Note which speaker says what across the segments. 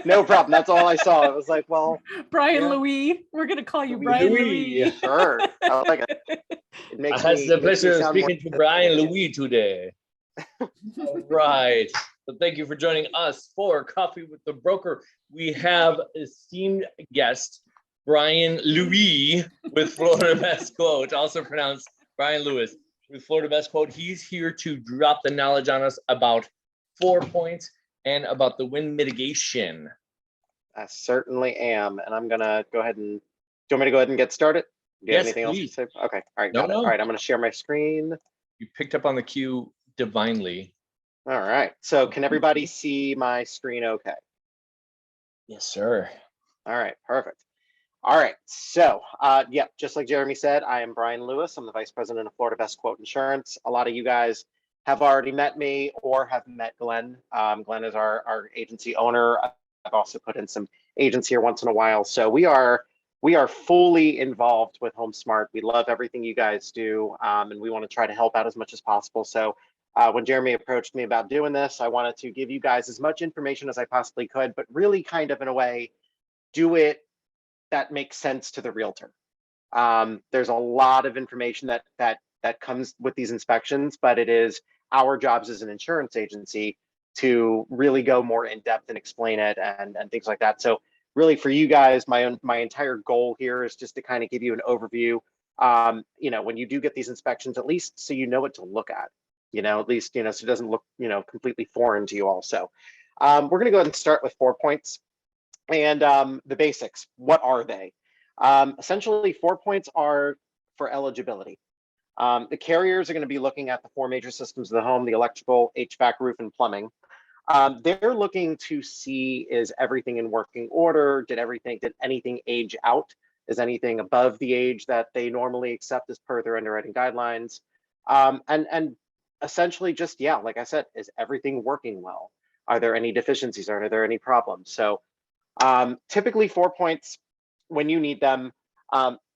Speaker 1: No problem. That's all I saw. It was like, well,
Speaker 2: Brian
Speaker 1: yeah.
Speaker 2: Louis. We're gonna call you Brian Louis.
Speaker 1: Sure. I like it. It makes
Speaker 3: Has
Speaker 1: me
Speaker 3: the pleasure of
Speaker 1: sound more
Speaker 3: speaking to Brian Louis today. All right. So thank you for joining us for Coffee with the Broker. We have esteemed guest Brian Louis with Florida Best Quote, also pronounced Brian Lewis with Florida Best Quote. He's here to drop the knowledge on us about 4 points and about the wind mitigation.
Speaker 1: I certainly am, and I'm gonna go ahead and. Do you want me to go ahead and get started? Do you have anything else to say? Okay. All right. Got it. All right. I'm gonna share my screen.
Speaker 3: You picked up on the cue divinely.
Speaker 1: All right. So can everybody see my screen? Okay.
Speaker 3: Yes, sir.
Speaker 1: All right. Perfect. All right. So, yeah, just like Jeremy said, I am Brian Lewis. I'm the Vice President of Florida Best Quote Insurance. A lot of you guys have already met me or have met Glenn. Glenn is our agency owner. I've also put in some agents here once in a while. So we are fully involved with HomeSmart. We love everything you guys do, and we want to try to help out as much as possible. So when Jeremy approached me about doing this, I wanted to give you guys as much information as I possibly could, but really kind of in a way, do it that makes sense to the realtor. There's a lot of information that comes with these inspections, but it is our jobs as an insurance agency to really go more in depth and explain it and things like that. So really for you guys, my entire goal here is just to kind of give you an overview. You know, when you do get these inspections, at least so you know what to look at, you know, at least, you know, so it doesn't look, you know, completely foreign to you all. So we're going to go ahead and start with 4 points. And the basics, what are they? Essentially, 4 points are for eligibility. The carriers are going to be looking at the 4 major systems of the home: the electrical, HVAC, roof, and plumbing. They're looking to see, is everything in working order? Did anything age out? Is anything above the age that they normally accept as per their underwriting guidelines? And essentially just, yeah, like I said, is everything working well? Are there any deficiencies? Are there any problems? So typically 4 points when you need them.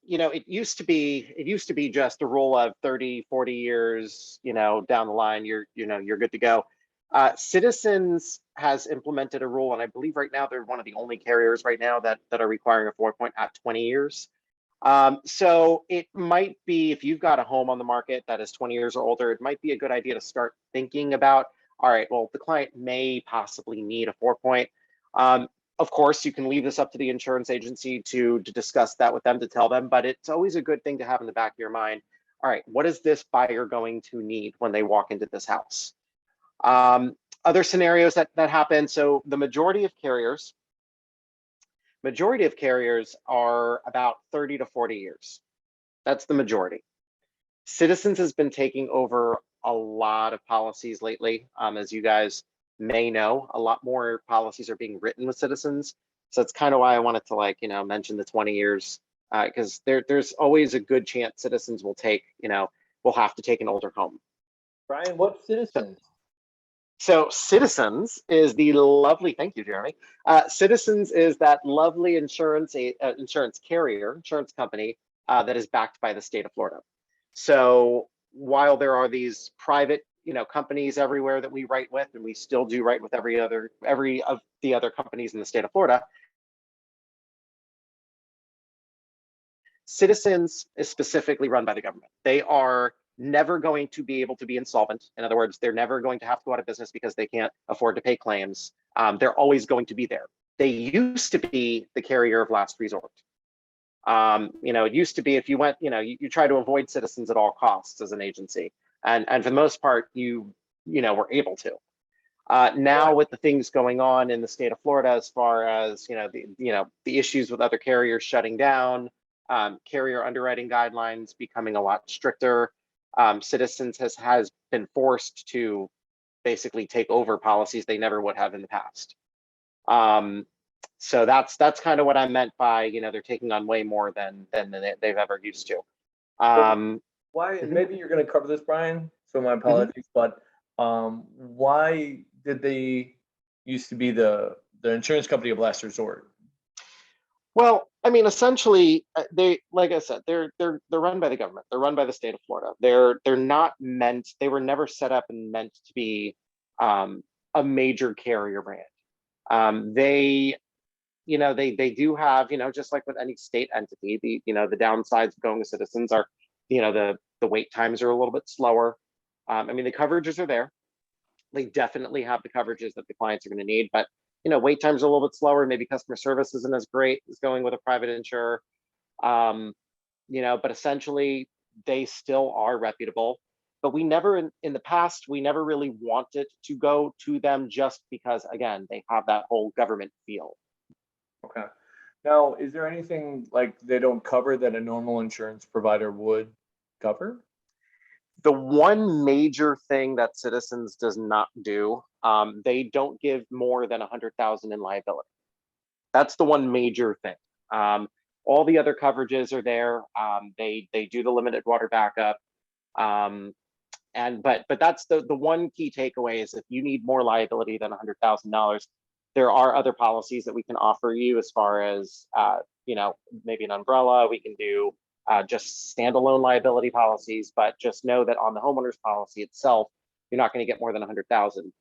Speaker 1: You know, it used to be just a rule of 30, 40 years, you know, down the line, you're good to go. Citizens has implemented a rule, and I believe right now they're one of the only carriers right now that are requiring a 4 point at 20 years. So it might be, if you've got a home on the market that is 20 years or older, it might be a good idea to start thinking about, all right, well, the client may possibly need a 4 point. Of course, you can leave this up to the insurance agency to discuss that with them, to tell them, but it's always a good thing to have in the back of your mind. All right, what is this buyer going to need when they walk into this house? Other scenarios that happen. So the majority of carriers are about 30 to 40 years. That's the majority. Citizens has been taking over a lot of policies lately. As you guys may know, a lot more policies are being written with Citizens. So that's kind of why I wanted to, like, you know, mention the 20 years, because there's always a good chance Citizens will have to take an older home.
Speaker 3: Brian, what's Citizens?
Speaker 1: So Citizens is the lovely, thank you, Jeremy. Citizens is that lovely insurance company that is backed by the state of Florida. So while there are these private, you know, companies everywhere that we write with, and we still do write with every of the other companies in the state of Florida, Citizens is specifically run by the government. They are never going to be able to be insolvent. In other words, they're never going to have to go out of business because they can't afford to pay claims. They're always going to be there. They used to be the carrier of last resort. You know, it used to be, if you went, you know, you try to avoid Citizens at all costs as an agency, and for the most part, you were able to. Now with the things going on in the state of Florida, as far as the issues with other carriers shutting down, carrier underwriting guidelines becoming a lot stricter, Citizens has been forced to basically take over policies they never would have in the past. So that's kind of what I meant by, you know, they're taking on way more than they've ever used to.
Speaker 3: Why? Maybe you're going to cover this, Brian. So my apologies, but why did they used to be the insurance company of last resort?
Speaker 1: Well, I mean, essentially, they, like I said, they're run by the government. They're run by the state of Florida. They're not meant. They were never set up and meant to be a major carrier brand. They, they do have, just like with any state entity, the downsides of going to Citizens are, the wait times are a little bit slower. I mean, the coverages are there. They definitely have the coverages that the clients are going to need, but wait times are a little bit slower. Maybe customer service isn't as great as going with a private insurer. But essentially they still are reputable. But we never, in the past, we never really wanted to go to them just because, again, they have that whole government feel.
Speaker 3: Okay. Now, is there anything like they don't cover that a normal insurance provider would cover?
Speaker 1: The one major thing that Citizens does not do, they don't give more than 100,000 in liability. That's the one major thing. All the other coverages are there. They do the limited water backup. But that's the one key takeaway is if you need more liability than $100,000, there are other policies that we can offer you as far as maybe an umbrella. We can do just standalone liability policies, but just know that on the homeowner's policy itself, you're not going to get more than 100,000.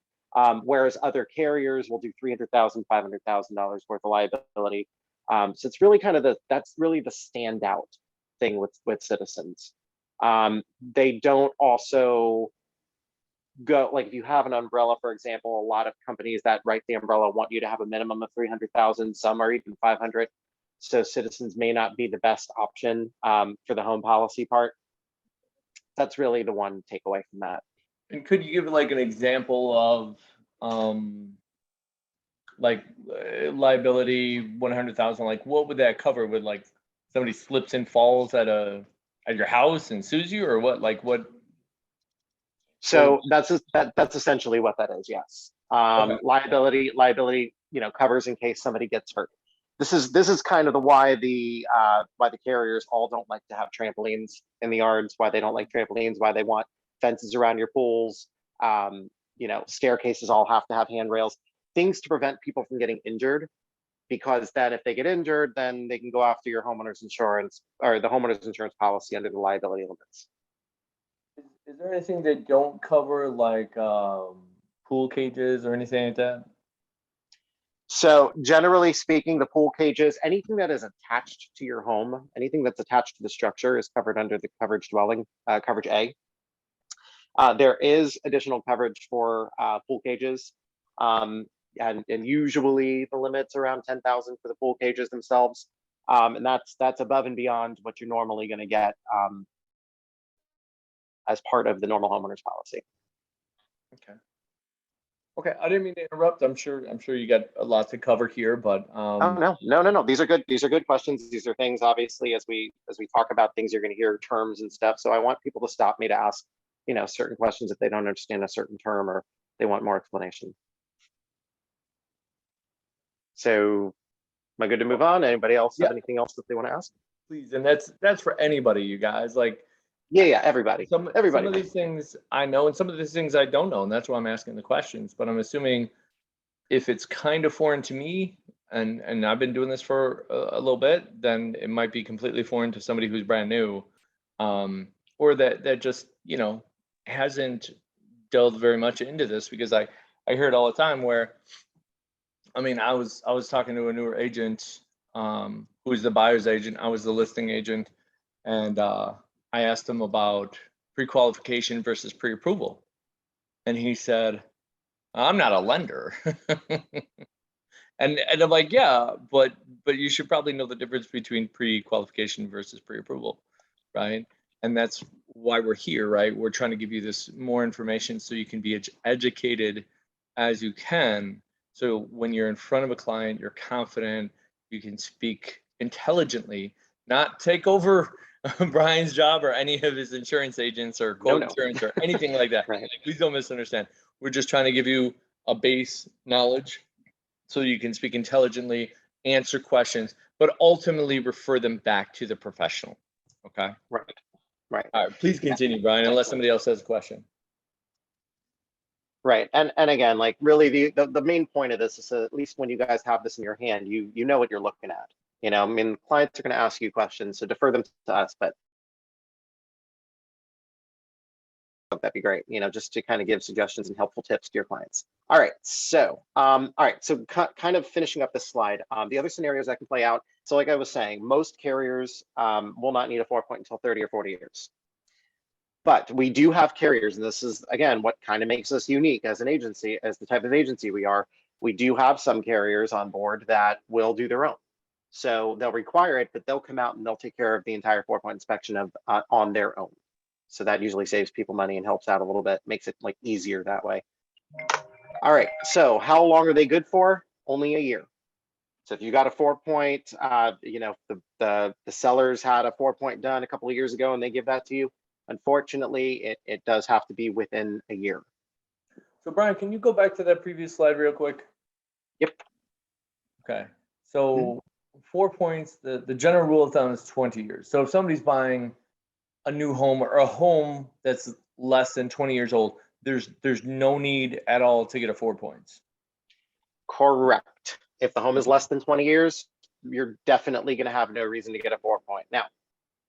Speaker 1: Whereas other carriers will do $300,000, $500,000 worth of liability. So it's really that's really the standout thing with Citizens. They don't also go, like if you have an umbrella, for example, a lot of companies that write the umbrella want you to have a minimum of 300,000, some are even 500. So Citizens may not be the best option for the home policy part. That's really the one takeaway from that.
Speaker 3: And could you give like an example of liability 100,000? Like what would that cover? Would like somebody slips and falls at your house and sues you, or what? Like what?
Speaker 1: So that's essentially what that is. Yes.
Speaker 3: Okay.
Speaker 1: Liability, covers in case somebody gets hurt. This is kind of why the carriers all don't like to have trampolines in the yards, why they don't like trampolines, why they want fences around your pools. Staircases all have to have handrails, things to prevent people from getting injured, because then if they get injured, then they can go after your homeowner's insurance or the homeowner's insurance policy under the liability limits.
Speaker 3: Is there anything that don't cover like pool cages or anything like that?
Speaker 1: So generally speaking, the pool cages, anything that is attached to your home, anything that's attached to the structure is covered under the coverage dwelling, coverage A. There is additional coverage for pool cages. And usually the limit's around 10,000 for the pool cages themselves. And that's above and beyond what you're normally going to get as part of the normal homeowners policy.
Speaker 3: Okay. Okay, I didn't mean to interrupt. I'm sure you got a lot to cover here, but
Speaker 1: oh no. These are good questions. These are things, obviously, as we talk about things, you're going to hear terms and stuff. So I want people to stop me to ask, certain questions if they don't understand a certain term or they want more explanation. So am I good to move on? Anybody else have anything else that they want to ask?
Speaker 3: Please, and that's for anybody, you guys. Like
Speaker 1: everybody.
Speaker 3: Some of these things I know, and some of these things I don't know, and that's why I'm asking the questions. But I'm assuming if it's kind of foreign to me, and I've been doing this for a little bit, then it might be completely foreign to somebody who's brand new, or that just hasn't delved very much into this. Because I hear it all the time where, I mean, I was talking to a newer agent, who was the buyer's agent. I was the listing agent, and I asked him about pre-qualification versus pre-approval. And he said, I'm not a lender. and I'm like, yeah, but you should probably know the difference between pre-qualification versus pre-approval, right? And that's why we're here, right? We're trying to give you this more information so you can be educated as you can. So when you're in front of a client, you're confident, you can speak intelligently, not take over Brian's job or any of his insurance agents or quote insurance or anything like that.
Speaker 1: Right.
Speaker 3: Please don't misunderstand. We're just trying to give you a base knowledge so you can speak intelligently, answer questions, but ultimately refer them back to the professional. Okay.
Speaker 1: Right.
Speaker 3: All right. Please continue, Brian, unless somebody else has a question.
Speaker 1: Right. And again, like really the main point of this is at least when you guys have this in your hand, you know what you're looking at. I mean, clients are going to ask you questions, so defer them to us, but that'd be great, just to kind of give suggestions and helpful tips to your clients. All right, so kind of finishing up this slide, the other scenarios that can play out. So like I was saying, most carriers will not need a 4-point until 30 or 40 years. But we do have carriers, and this is, again, what kind of makes us unique as an agency, as the type of agency we are. We do have some carriers on board that will do their own. So they'll require it, but they'll come out and they'll take care of the entire 4-point inspection of on their own. So that usually saves people money and helps out a little bit, makes it like easier that way. All right, so how long are they good for? Only a year. So if you got a 4-point, the sellers had a 4-point done a couple of years ago and they give that to you, unfortunately, it does have to be within a year.
Speaker 3: So Brian, can you go back to that previous slide real quick?
Speaker 1: Yep.
Speaker 3: Okay, so 4 points, the general rule of thumb is 20 years. So if somebody's buying a new home or a home that's less than 20 years old, there's no need at all to get a 4 points.
Speaker 1: Correct. If the home is less than 20 years, you're definitely going to have no reason to get a 4-point. Now,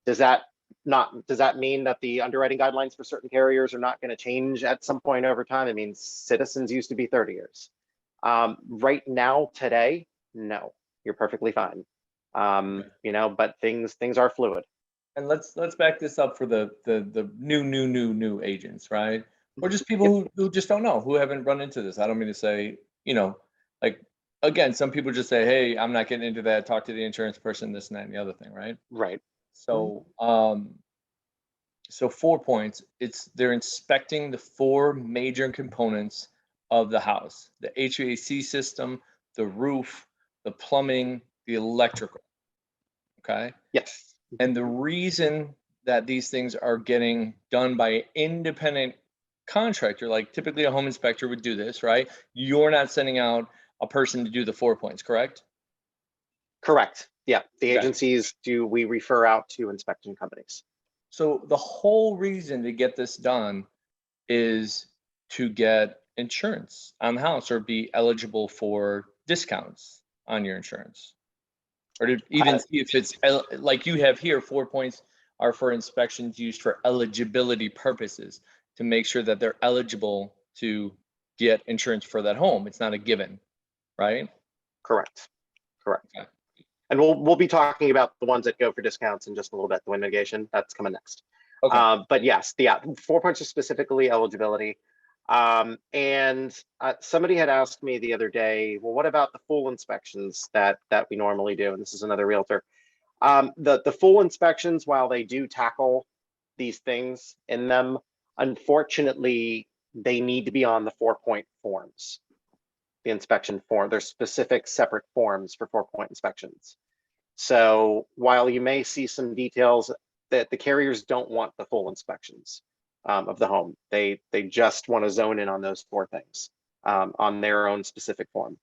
Speaker 1: does that mean that the underwriting guidelines for certain carriers are not going to change at some point over time? I mean, Citizens used to be 30 years. Right now, today, no, you're perfectly fine. But things are fluid.
Speaker 3: And let's back this up for the new agents, right? Or just people who just don't know, who haven't run into this. I don't mean to say, like, again, some people just say, hey, I'm not getting into that, talk to the insurance person, this and that and the other thing, right?
Speaker 1: Right.
Speaker 3: So so 4 points, they're inspecting the 4 major components of the house: the HVAC system, the roof, the plumbing, the electrical. Okay.
Speaker 1: Yes.
Speaker 3: And the reason that these things are getting done by an independent contractor, like typically a home inspector would do this, right? You're not sending out a person to do the 4 points, correct?
Speaker 1: Correct. Yeah. The
Speaker 3: Okay.
Speaker 1: agencies we refer out to inspection companies.
Speaker 3: So the whole reason to get this done is to get insurance on the house or be eligible for discounts on your insurance. Or to even see if it's like you have here, 4 points are for inspections used for eligibility purposes to make sure that they're eligible to get insurance for that home. It's not a given, right?
Speaker 1: Correct.
Speaker 3: Okay.
Speaker 1: And we'll be talking about the ones that go for discounts in just a little bit. The wind mitigation, that's coming next.
Speaker 3: Okay.
Speaker 1: But yes, 4 points are specifically eligibility. And somebody had asked me the other day, well, what about the full inspections that we normally do? And this is another realtor. The full inspections, while they do tackle these things in them, unfortunately, they need to be on the 4-point forms. The inspection form, there's specific separate forms for 4-point inspections. So while you may see some details that the carriers don't want the full inspections of the home, they just want to zone in on those 4 things on their own specific form.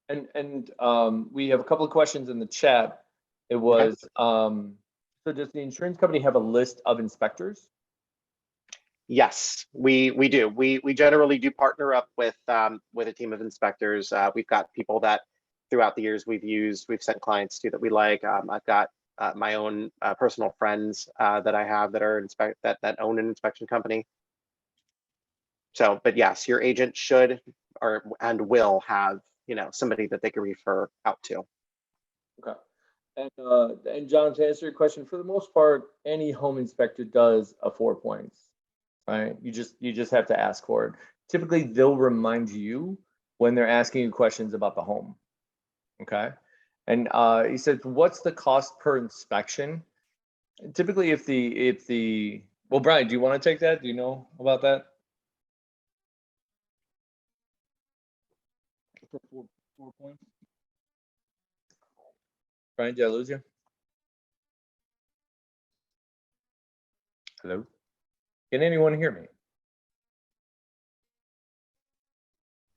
Speaker 3: And we have a couple of questions in the chat. It was, so does the insurance company have a list of inspectors?
Speaker 1: Yes, we do. We generally do partner up with a team of inspectors. We've got people that throughout the years we've sent clients to that we like. I've got my own personal friends that I have that are that own an inspection company. So, but yes, your agent should and will have somebody that they can refer out to.
Speaker 3: Okay. And John, to answer your question, for the most part, any home inspector does a 4 points. Right? You just have to ask for it. Typically, they'll remind you when they're asking you questions about the home. Okay. And he said, what's the cost per inspection? Typically, well, Brian, do you want to take that? Do you know about that? 4 points. Brian, did I lose you? Hello? Can anyone hear me?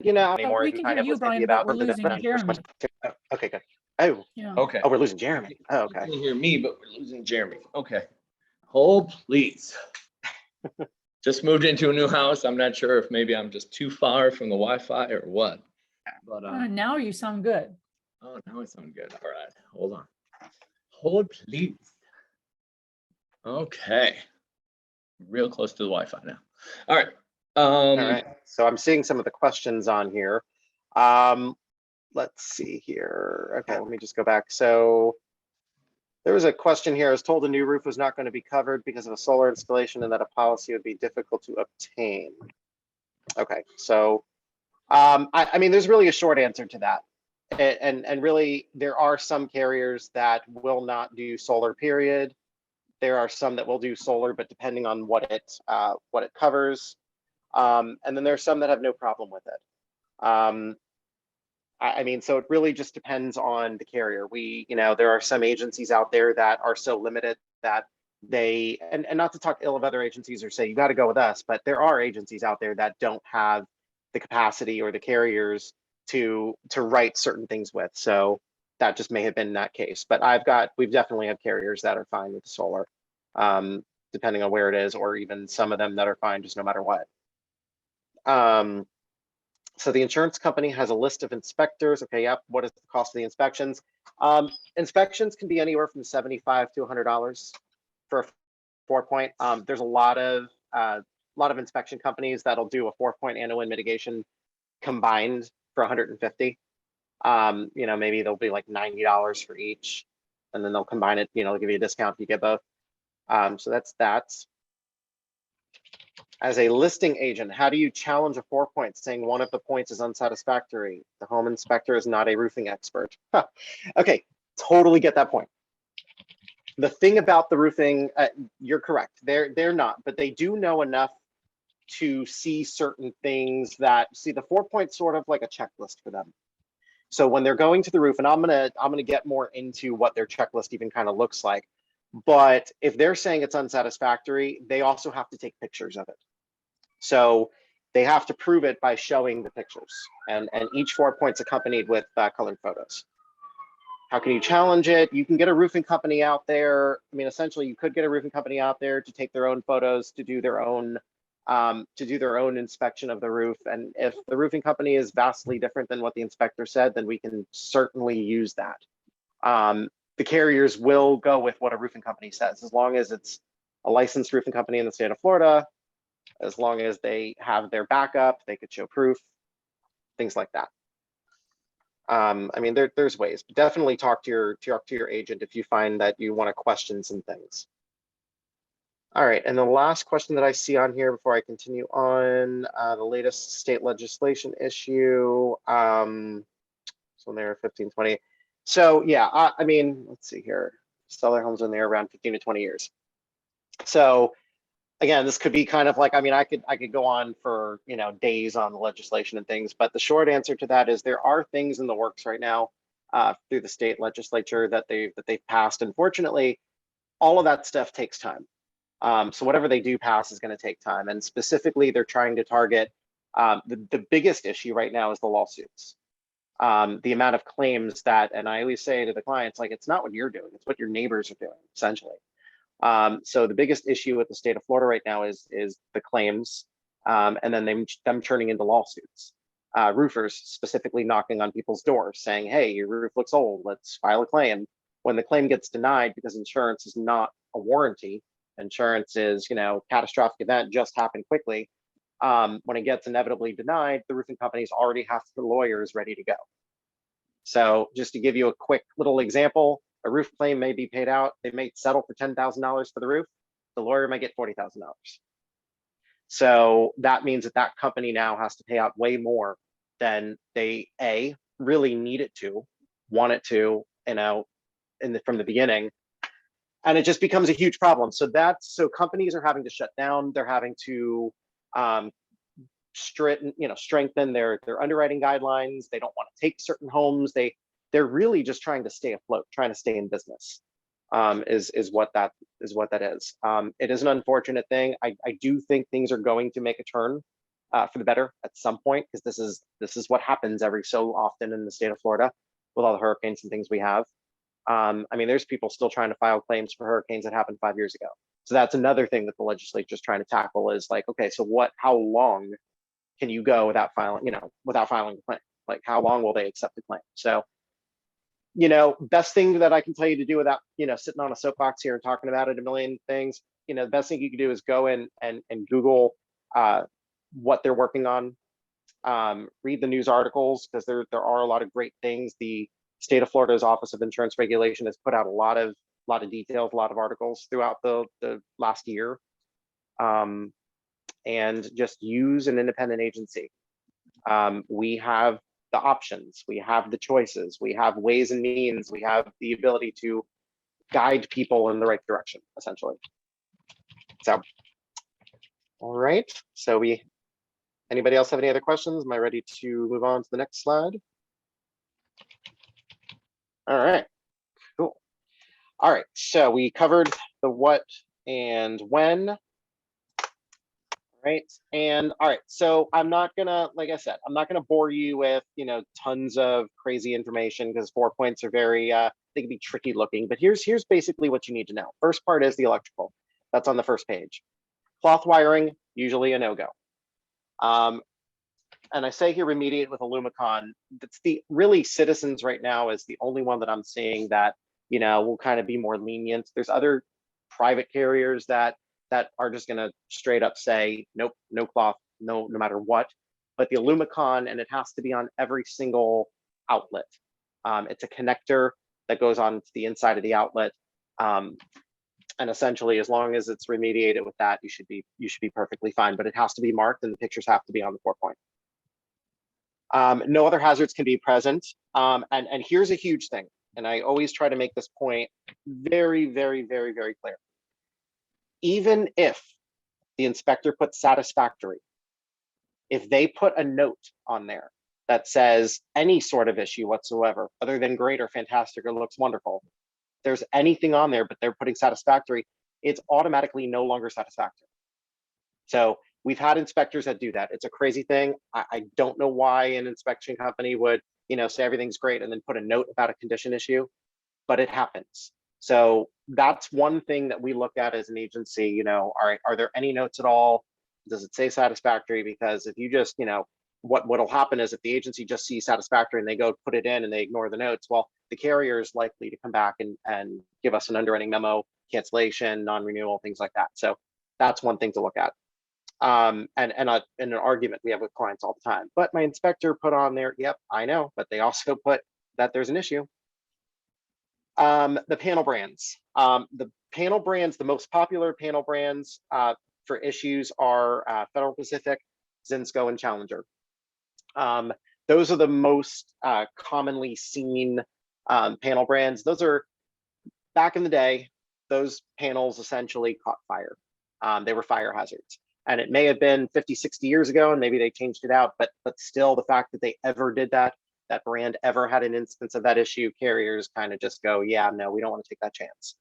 Speaker 1: Anymore.
Speaker 2: We can hear you, Brian, but we're losing Jeremy.
Speaker 1: Okay, good. Oh,
Speaker 2: Yeah.
Speaker 3: Okay.
Speaker 1: we're losing Jeremy. Oh, okay.
Speaker 3: You can hear me, but we're losing Jeremy. Okay. Hold, please. Just moved into a new house. I'm not sure if maybe I'm just too far from the Wi-Fi or what. But
Speaker 2: Now you sound good.
Speaker 3: oh, now it sounds good. All right, hold on. Hold, please. Okay. Real close to the Wi-Fi now. All right.
Speaker 1: All right, so I'm seeing some of the questions on here. Let's see here. Okay, let me just go back. So there was a question here. I was told a new roof was not going to be covered because of a solar installation and that a policy would be difficult to obtain. Okay, so I mean, there's really a short answer to that. And really, there are some carriers that will not do solar, period. There are some that will do solar, but depending on what it covers. And then there's some that have no problem with it. I mean, so it really just depends on the carrier. There are some agencies out there that are so limited that they, and not to talk ill of other agencies or say you got to go with us, but there are agencies out there that don't have the capacity or the carriers to write certain things with. So that just may have been that case. But we've definitely had carriers that are fine with the solar, depending on where it is, or even some of them that are fine just no matter what. So the insurance company has a list of inspectors. Okay, yep. What is the cost of the inspections? Inspections can be anywhere from $75 to $100 for a 4-point. There's a lot of inspection companies that'll do a 4-point and a wind mitigation combined for 150. Maybe they'll be like $90 for each, and then they'll combine it. They'll give you a discount if you get both. So that's that. As a listing agent, how do you challenge a 4-point saying one of the points is unsatisfactory? The home inspector is not a roofing expert. Huh. Okay, totally get that point. The thing about the roofing, you're correct. They're not, but they do know enough to see certain things that the 4-point sort of like a checklist for them. So when they're going to the roof, and I'm gonna get more into what their checklist even kind of looks like. But if they're saying it's unsatisfactory, they also have to take pictures of it. So they have to prove it by showing the pictures, and each 4 points accompanied with colored photos. How can you challenge it? You can get a roofing company out there. I mean, essentially, you could get a roofing company out there to take their own photos, to do their own inspection of the roof. And if the roofing company is vastly different than what the inspector said, then we can certainly use that. The carriers will go with what a roofing company says, as long as it's a licensed roofing company in the state of Florida, as long as they have their backup, they could show proof, things like that. I mean, there's ways. But definitely talk to your agent if you find that you want to question some things. All right, and the last question that I see on here before I continue on, the latest state legislation issue. So they're 15-20. So yeah, I mean, let's see here. Sell their homes when they're around 15 to 20 years. So again, this could be kind of like, I mean, I could go on for days on the legislation and things, but the short answer to that is there are things in the works right now through the state legislature that they've passed. Unfortunately, all of that stuff takes time. So whatever they do pass is going to take time, and specifically, they're trying to target the biggest issue right now is the lawsuits. The amount of claims that, and I always say to the clients, like, it's not what you're doing, it's what your neighbors are doing, essentially. So the biggest issue with the state of Florida right now is the claims, and then them turning into lawsuits. Roofers specifically knocking on people's doors saying, hey, your roof looks old, let's file a claim. When the claim gets denied because insurance is not a warranty, insurance is, catastrophic event just happened quickly. When it gets inevitably denied, the roofing companies already have the lawyers ready to go. So just to give you a quick little example, a roof claim may be paid out. They may settle for $10,000 for the roof. The lawyer might get $40,000. So that means that company now has to pay out way more than they really need it to, want it to, from the beginning. And it just becomes a huge problem. So companies are having to shut down. They're having to strengthen their underwriting guidelines. They don't want to take certain homes. They're really just trying to stay afloat, trying to stay in business. Is what that is. It is an unfortunate thing. I do think things are going to make a turn for the better at some point, because this is what happens every so often in the state of Florida with all the hurricanes and things we have. I mean, there's people still trying to file claims for hurricanes that happened 5 years ago. So that's another thing that the legislature is trying to tackle, is like, okay, so how long can you go without filing a claim? Like, how long will they accept the claim? So, best thing that I can tell you to do without, sitting on a soapbox here and talking about it a million things, the best thing you can do is go in and Google what they're working on. Read the news articles, because there are a lot of great things. The state of Florida's Office of Insurance Regulation has put out a lot of details, a lot of articles throughout the last year. And just use an independent agency. We have the options, we have the choices, we have ways and means, we have the ability to guide people in the right direction, essentially. So, all right. So anybody else have any other questions? Am I ready to move on to the next slide? All right, cool. All right, so we covered the what and when. Right. And all right, so I'm not gonna, like I said, I'm not gonna bore you with, tons of crazy information, because 4 points are very, they can be tricky looking, but here's basically what you need to know. First part is the electrical. That's on the first page. Cloth wiring, usually a no-go. And I say here remediate with a Lumicon. That's really Citizens right now is the only one that I'm seeing that, will kind of be more lenient. There's other private carriers that are just going to straight up say, nope, no cloth, no matter what. But the Lumicon, and it has to be on every single outlet. It's a connector that goes on to the inside of the outlet. And essentially, as long as it's remediated with that, you should be perfectly fine. But it has to be marked, and the pictures have to be on the 4 point. No other hazards can be present. And here's a huge thing. And I always try to make this point very, very, very, very clear. Even if the inspector puts satisfactory, if they put a note on there that says any sort of issue whatsoever, other than great or fantastic or looks wonderful, if there's anything on there, but they're putting satisfactory, it's automatically no longer satisfactory. So we've had inspectors that do that. It's a crazy thing. I don't know why an inspection company would, say everything's great and then put a note about a condition issue, but it happens. So that's one thing that we look at as an agency, all right, are there any notes at all? Does it say satisfactory? Because if you just, what'll happen is if the agency just sees satisfactory and they go put it in and they ignore the notes, well, the carrier is likely to come back and give us an underwriting memo, cancellation, non-renewal, things like that. So that's one thing to look at. And an argument we have with clients all the time. But my inspector put on there, yep, I know, but they also put that there's an issue. The panel brands. The most popular panel brands for issues are Federal Pacific, Zinsco, and Challenger. Those are the most commonly seen panel brands. Those are, back in the day, those panels essentially caught fire. They were fire hazards. And it may have been 50, 60 years ago, and maybe they changed it out, but still, the fact that they ever did that brand ever had an instance of that issue, carriers kind of just go, yeah, no, we don't want to take that chance.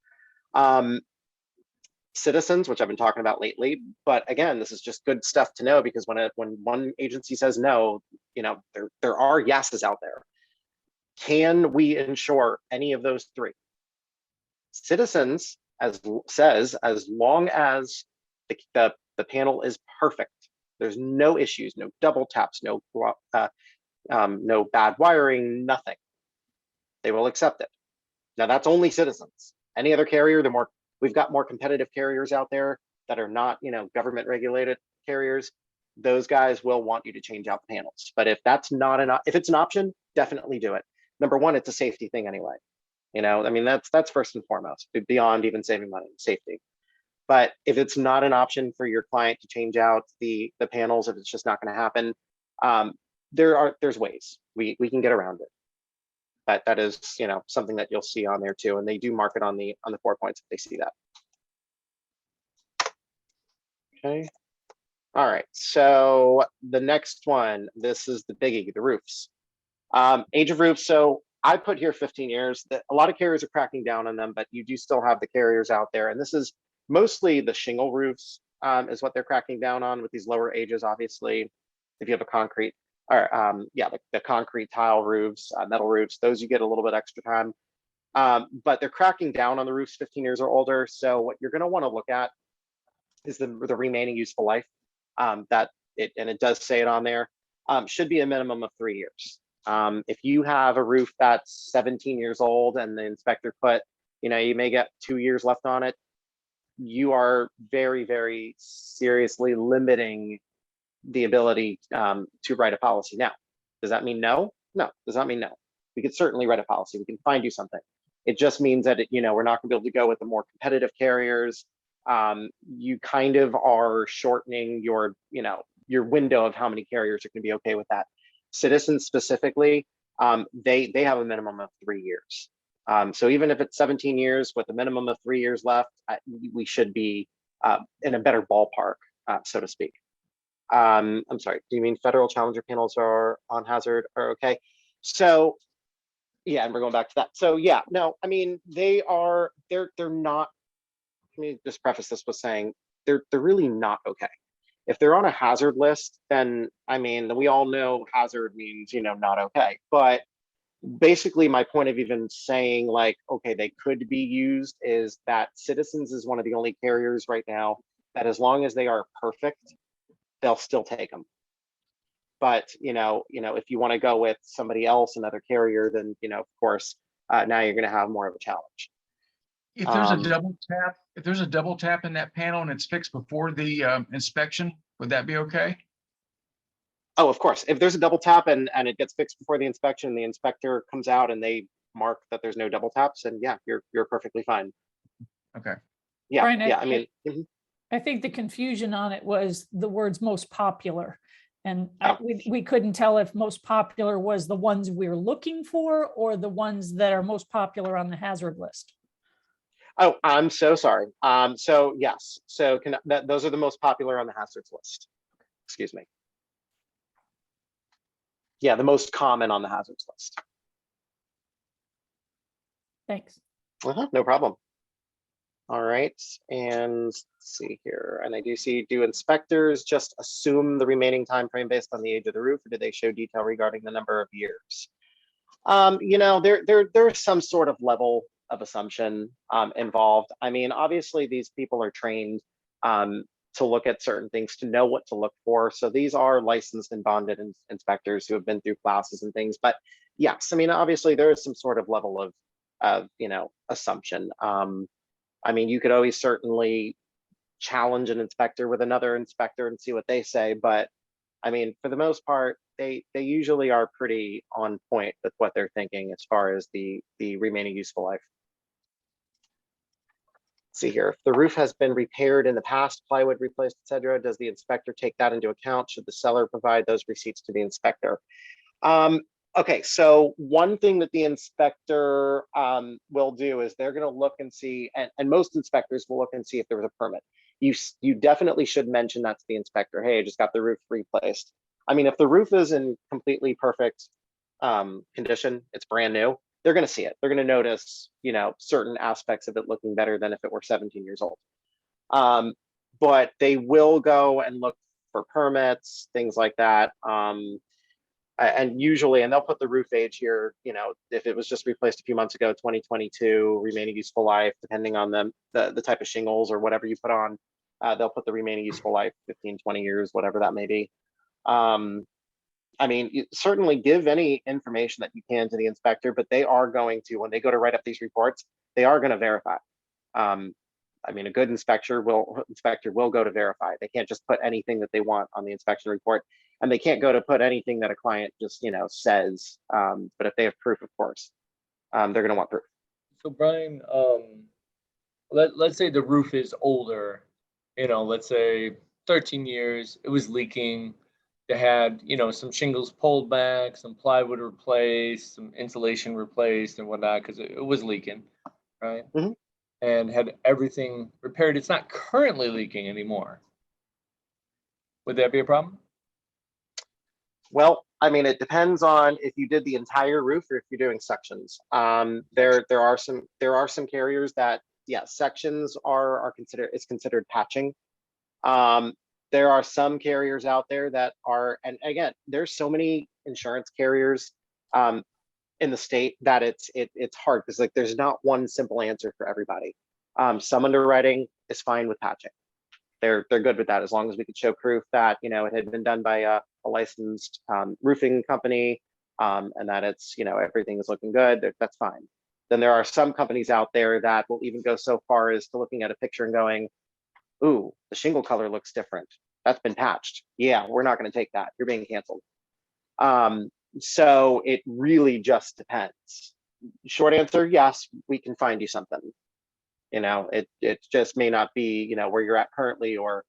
Speaker 1: Citizens, which I've been talking about lately, but again, this is just good stuff to know, because when one agency says no, there are yeses out there. Can we insure any of those three? Citizens says as long as the panel is perfect, there's no issues, no double taps, no bad wiring, nothing, they will accept it. Now that's only Citizens. Any other carrier, we've got more competitive carriers out there that are not, government regulated carriers. Those guys will want you to change out the panels. But if that's not if it's an option, definitely do it. Number one, it's a safety thing anyway. I mean, that's first and foremost, beyond even saving money, safety. But if it's not an option for your client to change out the panels, if it's just not going to happen, there's ways we can get around it. But that is, something that you'll see on there too, and they do mark it on the 4 points if they see that. Okay. All right. So the next one, this is the biggie, the roofs. Age of roofs. So I put here 15 years. A lot of carriers are cracking down on them, but you do still have the carriers out there, and this is mostly the shingle roofs is what they're cracking down on with these lower ages. Obviously, if you have a concrete, or the concrete tile roofs, metal roofs, those you get a little bit extra time. But they're cracking down on the roofs 15 years or older. So what you're going to want to look at is the remaining useful life. And it does say it on there, should be a minimum of 3 years. If you have a roof that's 17 years old and the inspector put, you may get 2 years left on it, you are very, very seriously limiting the ability to write a policy. Now, does that mean no? No, does not mean no. We could certainly write a policy. We can find you something. It just means that, we're not gonna be able to go with the more competitive carriers. You kind of are shortening your, your window of how many carriers are gonna be okay with that. Citizens specifically, they have a minimum of 3 years. So even if it's 17 years with a minimum of 3 years left, we should be in a better ballpark, so to speak. I'm sorry, do you mean federal challenger panels are on hazard are okay? So yeah, and we're going back to that. So yeah, no, I mean, they're not, let me just preface this with saying they're really not okay. If they're on a hazard list, then I mean, we all know hazard means, not okay. But basically my point of even saying like, okay, they could be used is that Citizens is one of the only carriers right now that as long as they are perfect, they'll still take them. But, if you want to go with somebody else, another carrier, then, of course, now you're going to have more of a challenge.
Speaker 4: If there's a double tap in that panel and it's fixed before the inspection, would that be okay?
Speaker 1: Oh, of course. If there's a double tap and it gets fixed before the inspection, the inspector comes out and they mark that there's no double taps, and yeah, you're perfectly fine.
Speaker 4: Okay.
Speaker 1: Yeah,
Speaker 2: Brian,
Speaker 1: yeah. I mean, mhm.
Speaker 2: I think the confusion on it was the words most popular. And
Speaker 1: Oh.
Speaker 2: we couldn't tell if most popular was the ones we're looking for or the ones that are most popular on the hazard list.
Speaker 1: Oh, I'm so sorry. So yes, so those are the most popular on the hazards list. Excuse me. Yeah, the most common on the hazards list.
Speaker 2: Thanks.
Speaker 1: No problem. All right, and let's see here. And I do see, do inspectors just assume the remaining time frame based on the age of the roof, or do they show detail regarding the number of years? There's some sort of level of assumption involved. I mean, obviously these people are trained to look at certain things, to know what to look for. So these are licensed and bonded inspectors who have been through classes and things. But yes, I mean, obviously there is some sort of level of assumption. I mean, you could always certainly challenge an inspector with another inspector and see what they say. But I mean, for the most part, they usually are pretty on point with what they're thinking as far as the remaining useful life. Let's see here, if the roof has been repaired in the past, plywood replaced, etc., does the inspector take that into account? Should the seller provide those receipts to the inspector? Okay, so one thing that the inspector will do is they're going to look and see, and most inspectors will look and see if there was a permit. You definitely should mention that to the inspector. Hey, I just got the roof replaced. I mean, if the roof is in completely perfect condition, it's brand new, they're going to see it. They're going to notice, certain aspects of it looking better than if it were 17 years old. But they will go and look for permits, things like that. And usually, and they'll put the roof age here, if it was just replaced a few months ago, 2022, remaining useful life, depending on the type of shingles or whatever you put on, they'll put the remaining useful life, 15, 20 years, whatever that may be. I mean, you certainly give any information that you can to the inspector, but they are going to, when they go to write up these reports, they are going to verify. I mean, a good inspector will go to verify. They can't just put anything that they want on the inspection report, and they can't go to put anything that a client just says. But if they have proof, of course, they're going to want proof.
Speaker 3: So Brian, let's say the roof is older, let's say 13 years, it was leaking. They had, some shingles pulled back, some plywood replaced, some insulation replaced and whatnot, because it was leaking, right?
Speaker 1: Mhm.
Speaker 3: And had everything repaired. It's not currently leaking anymore. Would that be a problem?
Speaker 1: Well, I mean, it depends on if you did the entire roof or if you're doing sections. There are some carriers that, yeah, sections are considered patching. There are some carriers out there that are, and again, there's so many insurance carriers in the state that it's hard because like there's not one simple answer for everybody. Some underwriting is fine with patching. They're good with that as long as we could show proof that it had been done by a licensed roofing company and that it's everything is looking good. That's fine. then there are some companies out there that will even go so far as to looking at a picture and going, ooh, the shingle color looks different. That's been patched. Yeah, we're not going to take that. You're being canceled. So it really just depends. Short answer, yes, we can find you something. It just may not be, where you're at currently or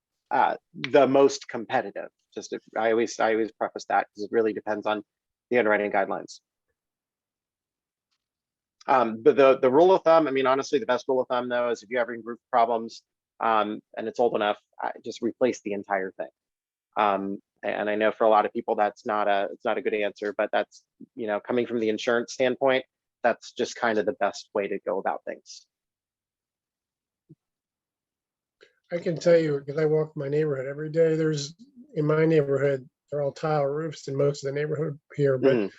Speaker 1: the most competitive. I always preface that because it really depends on the underwriting guidelines. But the rule of thumb, I mean, honestly, the best rule of thumb though is if you're having roof problems and it's old enough, just replace the entire thing. And I know for a lot of people it's not a good answer, but that's, coming from the insurance standpoint, that's just kind of the best way to go about things.
Speaker 5: I can tell you, because I walk my neighborhood every day, in my neighborhood, they're all tile roofs in most of the neighborhood here, but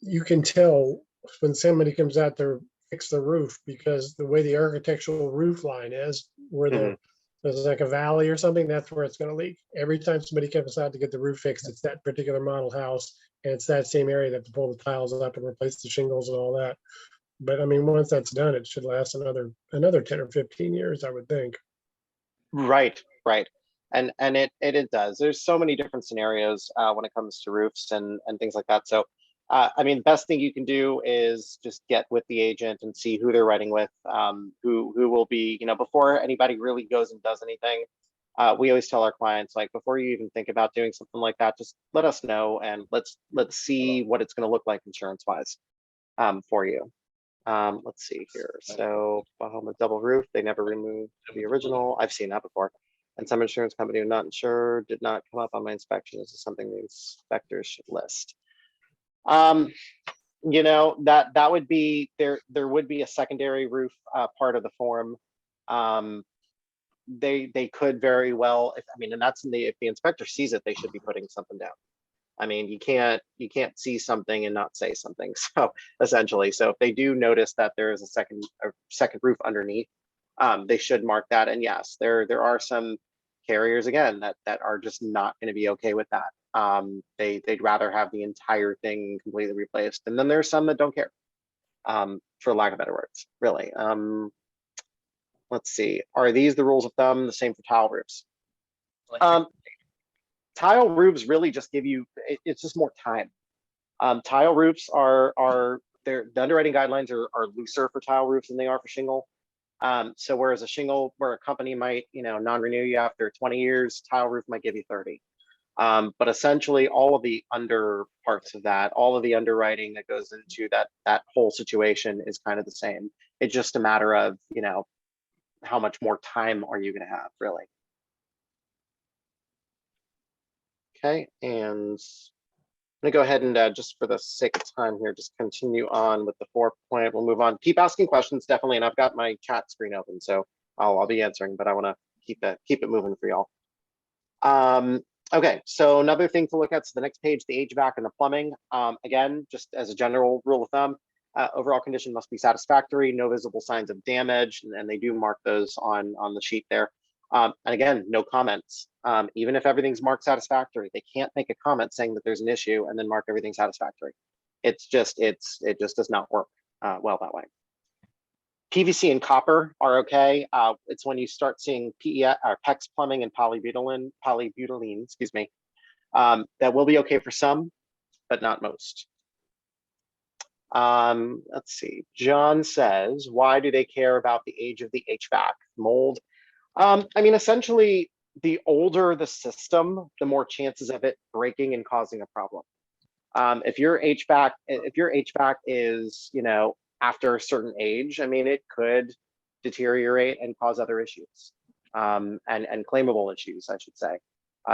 Speaker 5: you can tell when somebody comes out to fix the roof because the way the architectural roof line is, where there's like a valley or something, that's where it's going to leak. Every time somebody comes out to get the roof fixed, it's that particular model house, and it's that same area that to pull the tiles up and replace the shingles and all that. But I mean, once that's done, it should last another 10 or 15 years, I would think.
Speaker 1: Right. And it does. There's so many different scenarios when it comes to roofs and things like that. So, I mean, best thing you can do is just get with the agent and see who they're writing with, who will be, before anybody really goes and does anything. We always tell our clients, like, before you even think about doing something like that, just let us know and let's see what it's going to look like insurance wise for you. Let's see here. So home with double roof, they never removed the original. I've seen that before. And some insurance company who not insured did not come up on my inspection. This is something the inspectors should list. That would be there would be a secondary roof part of the form. They could very well, and that's if the inspector sees it, they should be putting something down. I mean, you can't see something and not say something. So essentially, if they do notice that there is a second roof underneath, they should mark that. And yes, there are some carriers again that are just not going to be okay with that. They'd rather have the entire thing completely replaced. And then there's some that don't care, for lack of better words, really. Let's see. Are these the rules of thumb? The same for tile roofs? Tile roofs really just give you, it's just more time. Tile roofs the underwriting guidelines are looser for tile roofs than they are for shingle. So whereas a shingle, where a company might, non-renew you after 20 years, tile roof might give you 30. But essentially all of the under parts of that, all of the underwriting that goes into that whole situation is kind of the same. It's just a matter of, how much more time are you going to have, really? Okay, and I'm gonna go ahead and just for the sake of time here, just continue on with the 4-point. We'll move on. Keep asking questions, definitely, and I've got my chat screen open, so I'll be answering, but I want to keep it moving for y'all. Okay, so another thing to look at, so the next page, the HVAC and the plumbing. Again, just as a general rule of thumb, overall condition must be satisfactory, no visible signs of damage, and they do mark those on the sheet there. And again, no comments. Even if everything's marked satisfactory, they can't make a comment saying that there's an issue and then mark everything satisfactory. It just does not work well that way. PVC and copper are okay. It's when you start seeing PEX plumbing and polybutylene, excuse me, that will be okay for some, but not most. Let's see. John says, why do they care about the age of the HVAC? Mold. I mean, essentially, the older the system, the more chances of it breaking and causing a problem. If your HVAC is, after a certain age, I mean, it could deteriorate and cause other issues, and claimable issues, I should say.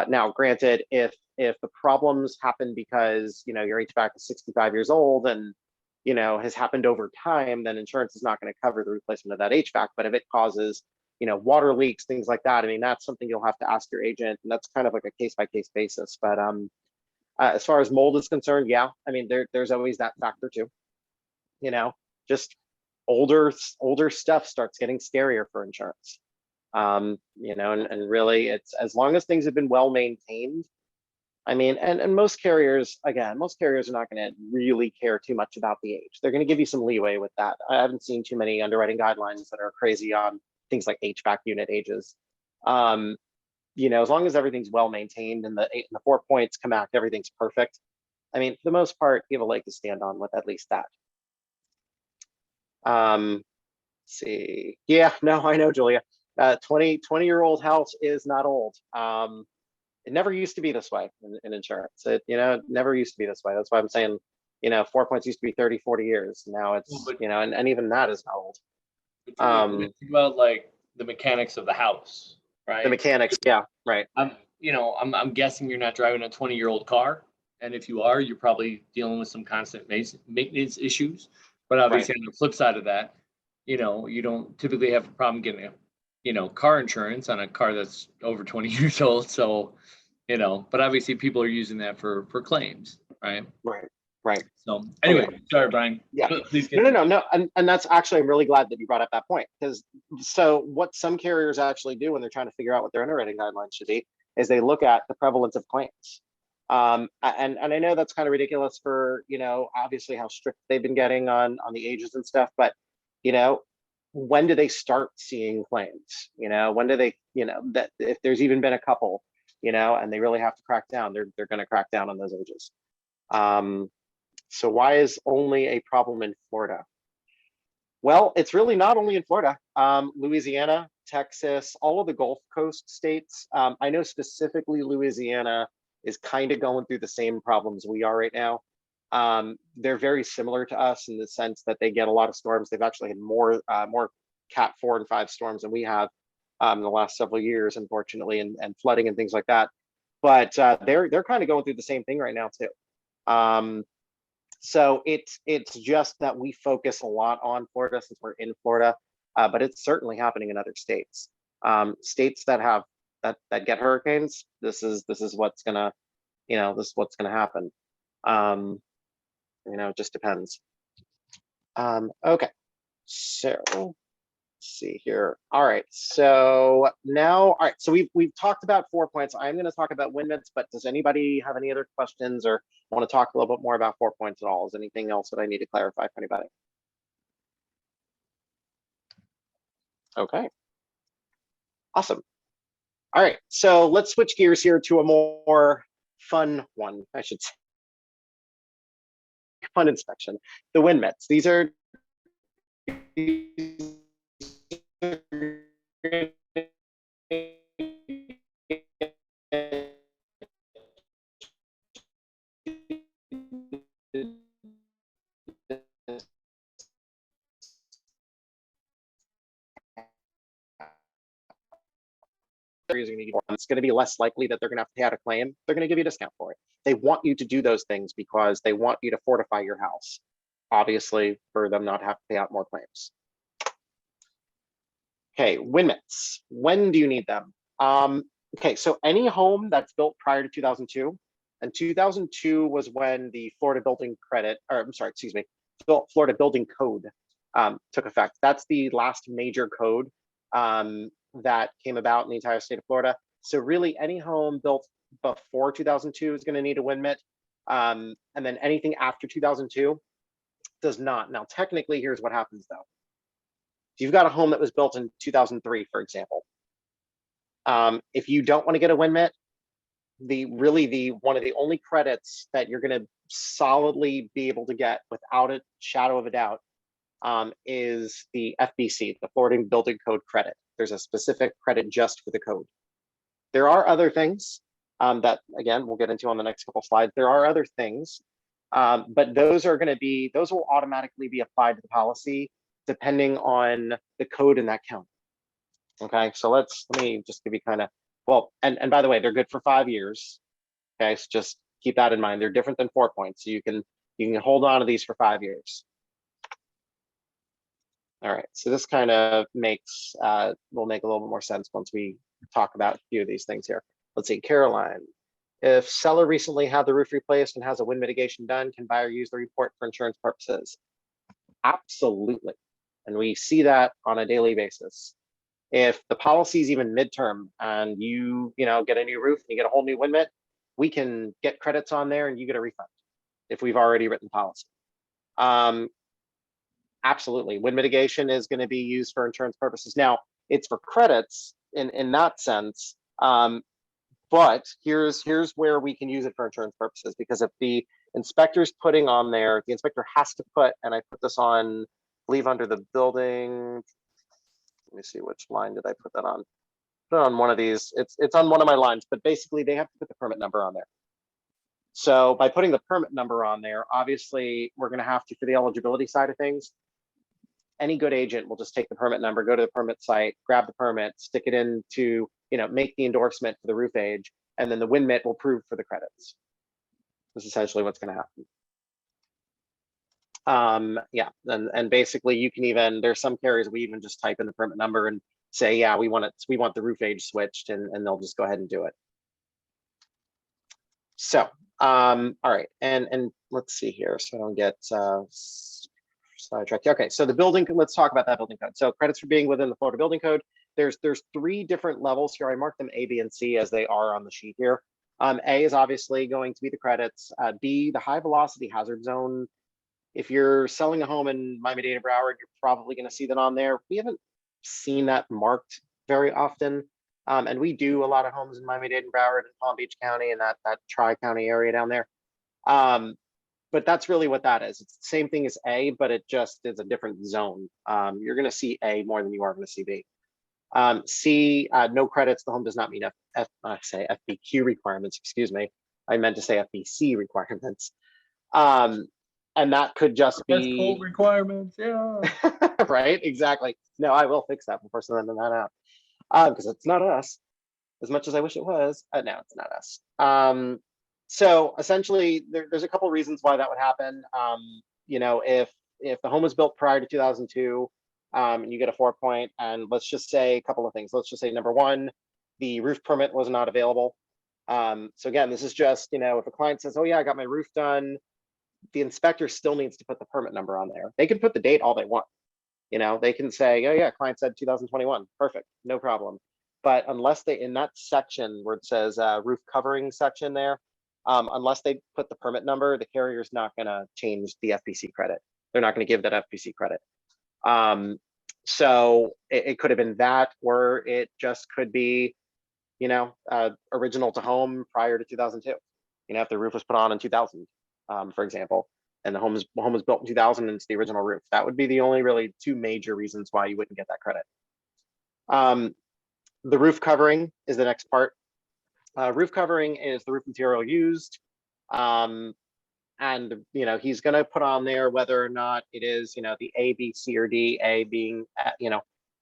Speaker 1: Now, granted, if the problems happen because your HVAC is 65 years old and has happened over time, then insurance is not going to cover the replacement of that HVAC. But if it causes water leaks, things like that, I mean, that's something you'll have to ask your agent, and that's kind of like a case-by-case basis. But as far as mold is concerned, yeah, I mean, there's always that factor too. Just older stuff starts getting scarier for insurance. And really, it's as long as things have been well maintained, I mean, and most carriers, again, most carriers are not going to really care too much about the age. They're going to give you some leeway with that. I haven't seen too many underwriting guidelines that are crazy on things like HVAC unit ages. You know, as long as everything's well maintained and the 4 points come back, everything's perfect. I mean, for the most part, you have a leg to stand on with at least that. Let's see. Yeah, no, I know, Julia. 20-year-old house is not old. It never used to be this way in insurance. It, you know, never used to be this way. That's why I'm saying, you know, 4 points used to be 30, 40 years. Now it's,
Speaker 3: But-
Speaker 1: you know, and even that is not old.
Speaker 3: Think about like the mechanics of the house, right?
Speaker 1: The mechanics, yeah, right.
Speaker 3: I'm guessing you're not driving a 20-year-old car, and if you are, you're probably dealing with some constant maintenance issues. But obviously, on the flip side of that, you know, you don't typically have a problem getting a, you know, car insurance on a car that's over 20 years old. So, you know, but obviously, people are using that for claims, right?
Speaker 1: Right.
Speaker 3: So, anyway, sorry, Brian.
Speaker 1: Yeah.
Speaker 3: Please
Speaker 1: No. And that's actually, I'm really glad that you brought up that point, because so what some carriers actually do when they're trying to figure out what their underwriting guidelines should be is they look at the prevalence of claims. And I know that's kind of ridiculous for, you know, obviously how strict they've been getting on the ages and stuff, but, you know, when do they start seeing claims? You know, when do they, you know, that if there's even been a couple, you know, and they really have to crack down, they're going to crack down on those ages. So why is only a problem in Florida? Well, it's really not only in Florida. Louisiana, Texas, all of the Gulf Coast states. I know specifically Louisiana is kind of going through the same problems we are right now. They're very similar to us in the sense that they get a lot of storms. They've actually had more Cat 4 and 5 storms than we have in the last several years, unfortunately, and flooding and things like that. But they're kind of going through the same thing right now too. So it's just that we focus a lot on Florida since we're in Florida, but it's certainly happening in other states. States that have that get hurricanes. This is what's gonna, you know, this is what's gonna happen. You know, it just depends. Okay, so let's see here. All right, so now, all right, so we've talked about 4 points. I'm going to talk about win myths, but does anybody have any other questions or want to talk a little bit more about 4 points at all? Is anything else that I need to clarify for anybody? Okay, awesome. All right, so let's switch gears here to a more fun one, I should say. Fun inspection. The win myths. These are it's going to be less likely that they're going to have to pay out a claim. They're going to give you a discount for it. They want you to do those things because they want you to fortify your house, obviously, for them not to have to pay out more claims. Okay, win myths. When do you need them? Okay, so any home that's built prior to 2002, and 2002 was when the Florida Building Credit, or I'm sorry, excuse me, Florida Building Code took effect. That's the last major code that came about in the entire state of Florida. So really any home built before 2002 is going to need a win myth. And then anything after 2002 does not. Now, technically, here's what happens though. If you've got a home that was built in 2003, for example, if you don't want to get a win myth, one of the only credits that you're going to solidly be able to get without a shadow of a doubt is the FBC, the Florida Building Code credit. There's a specific credit just for the code. There are other things that, again, we'll get into on the next couple slides. There are other things, but those will automatically be applied to the policy depending on the code in that county. Okay, so let me just give you kind of, well, and by the way, they're good for 5 years. Okay, so just keep that in mind. They're different than 4 points. So you can hold on to these for 5 years. All right, so this kind of will make a little bit more sense once we talk about a few of these things here. Let's see, Caroline. If seller recently had the roof replaced and has a wind mitigation done, can buyer use the report for insurance purposes? Absolutely. And we see that on a daily basis. If the policy is even midterm and you get a new roof and you get a whole new wind mitt, we can get credits on there and you get a refund if we've already written policy. Absolutely, wind mitigation is going to be used for insurance purposes. Now, it's for credits in that sense, but here's where we can use it for insurance purposes, because if the inspector's putting on there, the inspector has to put, and I put this on, I believe under the building, let me see, which line did I put that on? Put it on one of these, it's on one of my lines, but basically they have to put the permit number on there. So by putting the permit number on there, obviously we're going to have to, for the eligibility side of things, any good agent will just take the permit number, go to the permit site, grab the permit, stick it into, make the endorsement for the roof age, and then the wind mit will prove for the credits. That's essentially what's going to happen. Yeah, and basically you can even, there's some carriers we even just type in the permit number and say, yeah, we want the roof age switched, and they'll just go ahead and do it. So, all right, and let's see here, so I don't get sidetracked. Okay, so the building, let's talk about that building code. So credits for being within the Florida building code. There's 3 different levels here. I marked them A, B, and C as they are on the sheet here. A is obviously going to be the credits. B, the high velocity hazard zone. If you're selling a home in Miami-Dade, Broward, you're probably going to see that on there. We haven't seen that marked very often. And we do a lot of homes in Miami-Dade and Broward and Palm Beach County and that Tri-County area down there. But that's really what that is. It's the same thing as A, but it just is a different zone. You're going to see A more than you are going to see B. C, no credits. The home does not meet FBQ requirements. Excuse me. I meant to say FBC requirements. And that could just be
Speaker 3: requirements. Yeah.
Speaker 1: right. Exactly. No, I will fix that before sending that out. Because it's not us, as much as I wish it was. No, it's not us. So essentially, there's a couple of reasons why that would happen. If the home was built prior to 2002, and you get a 4-point, and let's just say a couple of things. Let's just say number one, the roof permit was not available. So again, this is just, if a client says, oh yeah, I got my roof done, the inspector still needs to put the permit number on there. They can put the date all they want. They can say, oh yeah, client said 2021, perfect, no problem. But unless they, in that section where it says roof covering section there, unless they put the permit number, the carrier's not going to change the FPC credit. They're not going to give that FPC credit. So it could have been that, or it just could be, original to home prior to 2002. If the roof was put on in 2000, for example, and the home was built in 2000 and it's the original roof. That would be the only really 2 major reasons why you wouldn't get that credit. The roof covering is the next part. Roof covering is the roof material used. And, he's going to put on there whether or not it is, the A, B, C, or D, A being,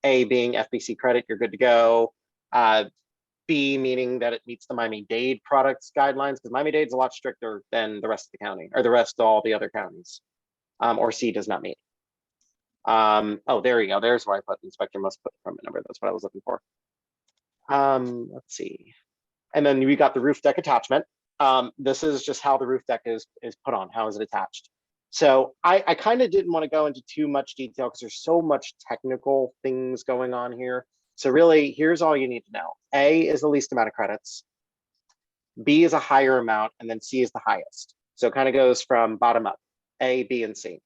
Speaker 1: A being FBC credit, you're good to go. B meaning that it meets the Miami-Dade products guidelines, because Miami-Dade's a lot stricter than the rest of the county, or the rest of all the other counties. Or C does not meet. Oh, there you go. There's where I put inspector must put the permit number. That's what I was looking for. Let's see. And then we got the roof deck attachment. This is just how the roof deck is put on. How is it attached? So I kind of didn't want to go into too much detail because there's so much technical things going on here. So really, here's all you need to know. A is the least amount of credits. B is a higher amount, and then C is the highest. So it kind of goes from bottom up, A, B, and C.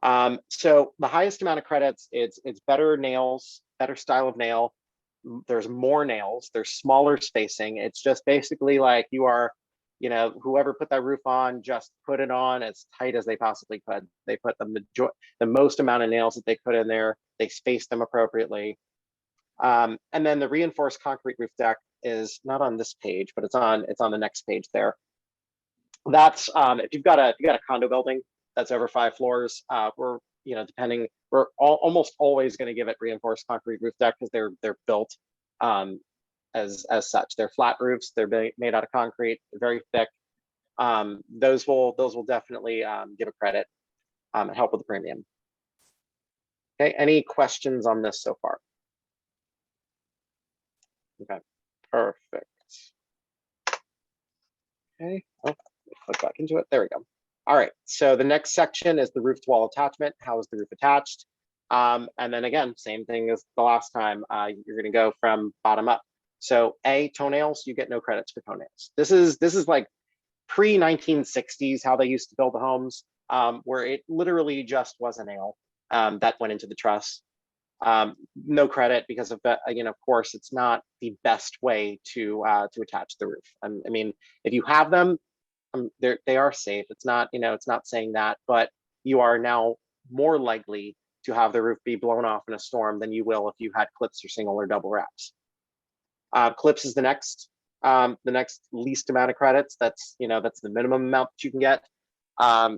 Speaker 1: So the highest amount of credits, it's better nails, better style of nail. There's more nails, there's smaller spacing. It's just basically like you are, whoever put that roof on, just put it on as tight as they possibly could. They put the most amount of nails that they could in there. They spaced them appropriately. And then the reinforced concrete roof deck is not on this page, but it's on the next page there. That's if you've got a condo building that's over 5 floors, we're almost always going to give it reinforced concrete roof deck because they're built as such. They're flat roofs. They're made out of concrete. They're very thick. Those will definitely give a credit and help with the premium. Okay. Any questions on this so far? Okay. Perfect. Okay. Oh, click back into it. There we go. All right, so the next section is the roof to wall attachment. How is the roof attached? And then again, same thing as the last time. You're going to go from bottom up. So toenails, you get no credits for toenails. This is like pre-1960s how they used to build the homes, where it literally just was a nail that went into the truss. No credit because of that. Of course, it's not the best way to attach the roof. I mean, if you have them, they are safe. It's not, it's not saying that, but you are now more likely to have the roof be blown off in a storm than you will if you had clips or single or double wraps. Clips is the next least amount of credits. That's the minimum amount that you can get.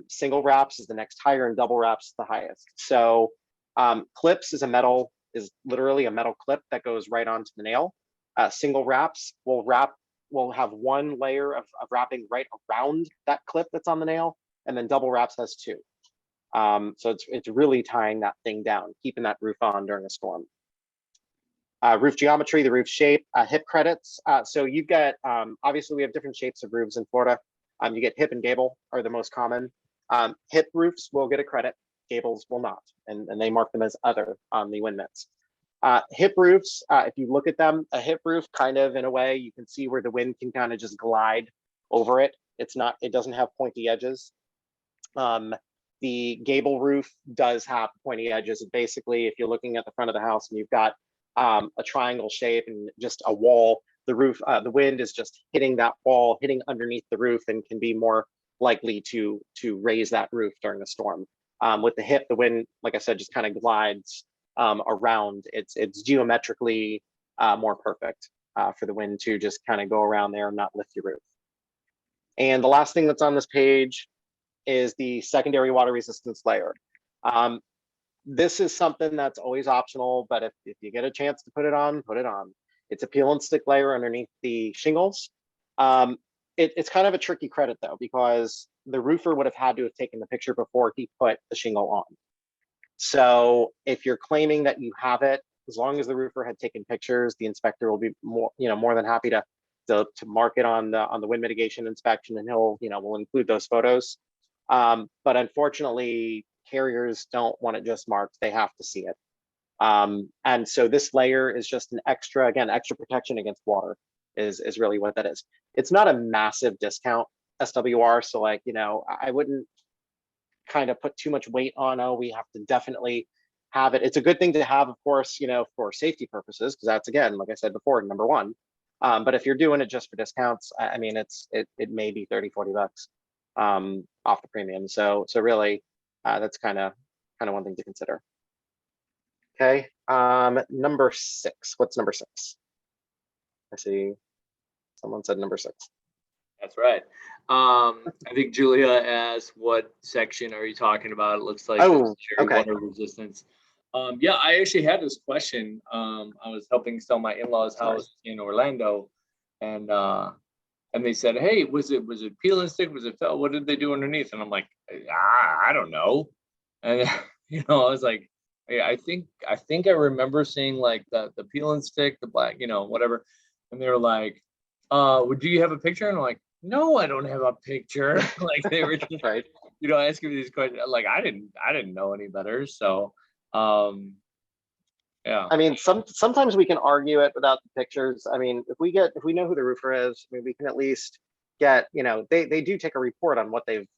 Speaker 1: Single wraps is the next higher, and double wraps is the highest. So clips is literally a metal clip that goes right onto the nail. Single wraps will have one layer of wrapping right around that clip that's on the nail, and then double wraps has two. So it's really tying that thing down, keeping that roof on during a storm. Roof geometry, the roof shape, hip credits. So you've got, obviously we have different shapes of roofs in Florida. You get hip and gable are the most common. Hip roofs will get a credit, gables will not, and they mark them as other on the wind mits. Hip roofs, if you look at them, a hip roof kind of in a way, you can see where the wind can kind of just glide over it. It doesn't have pointy edges. The gable roof does have pointy edges. Basically, if you're looking at the front of the house and you've got a triangle shape and just a wall, the wind is just hitting that wall, hitting underneath the roof, and can be more likely to raise that roof during a storm. With the hip, the wind, like I said, just kind of glides around. It's geometrically more perfect for the wind to just kind of go around there and not lift your roof. And the last thing that's on this page is the secondary water resistance layer. This is something that's always optional, but if you get a chance to put it on, put it on. It's a peel and stick layer underneath the shingles. It's kind of a tricky credit though, because the roofer would have had to have taken the picture before he put the shingle on. So if you're claiming that you have it, as long as the roofer had taken pictures, the inspector will be more than happy to mark it on the wind mitigation inspection, and we'll include those photos. But unfortunately, carriers don't want it just marked; they have to see it. And so this layer is just an extra protection against water is really what that is. It's not a massive discount SWR, so I wouldn't kind of put too much weight on, we have to definitely have it. It's a good thing to have, of course, for safety purposes, because that's, again, like I said before, number one. But if you're doing it just for discounts, I mean, it may be 30, 40 bucks off the premium. So really, that's kind of one thing to consider. Okay, number 6. What's number 6? I see someone said number 6.
Speaker 3: That's right. I think Julia asked, what section are you talking about? It looks like
Speaker 1: okay.
Speaker 3: water resistance. Yeah, I actually had this question. I was helping sell my in-laws house in Orlando, and they said, "Hey, was it peel and stick? Was it felt? What did they do underneath?" And I'm like, I don't know. And I was like, I think I remember seeing like the peel and stick, the black, whatever. And they were like, do you have a picture? And I'm like, no, I don't have a picture. Like they were just
Speaker 1: right.
Speaker 3: Asking me these questions. Like I didn't know any better. So yeah.
Speaker 1: I mean, sometimes we can argue it without the pictures. I mean, if we know who the roofer is, I mean, we can at least get, they do take a report on what they've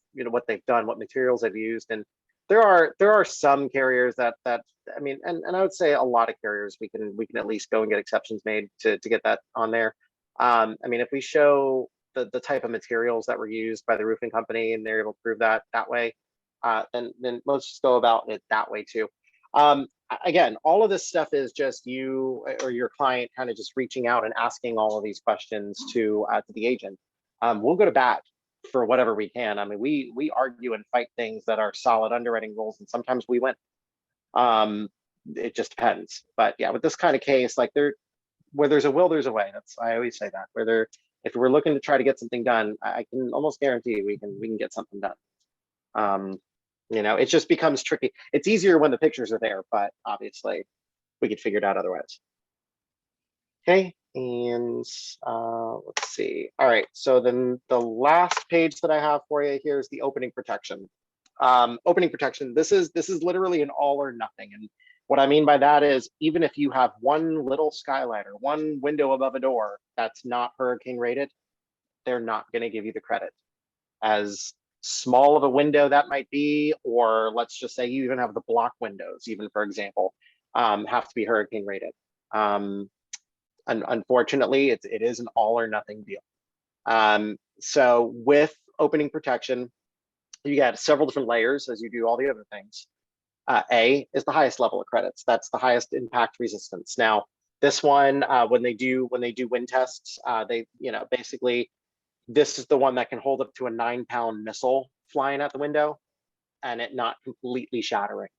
Speaker 1: done, what materials they've used. And there are some carriers that I mean, and I would say a lot of carriers we can at least go and get exceptions made to get that on there. I mean, if we show the type of materials that were used by the roofing company and they're able to prove that way, then let's just go about it that way too. Again, all of this stuff is just you or your client kind of just reaching out and asking all of these questions to the agent. We'll go to bat for whatever we can. I mean, we argue and fight things that are solid underwriting rules, and sometimes we win. It just depends. But yeah, with this kind of case, like where there's a will, there's a way. I always say that. If we're looking to try to get something done, I can almost guarantee we can get something done. It just becomes tricky. It's easier when the pictures are there, but obviously we could figure it out otherwise. Okay, and let's see. All right, so then the last page that I have for you here is the opening protection. Opening protection. This is literally an all or nothing. And What I mean by that is even if you have one little skylight or one window above a door that's not hurricane rated, they're not going to give you the credit. As small of a window that might be, or let's just say you even have the block windows, even for example, have to be hurricane rated. And unfortunately, it is an all or nothing deal. So with opening protection, you got several different layers as you do all the other things. A is the highest level of credits. That's the highest impact resistance. Now, this one, when they do wind tests, they, basically, this is the one that can hold up to a 9-pound missile flying out the window and it not completely shattering.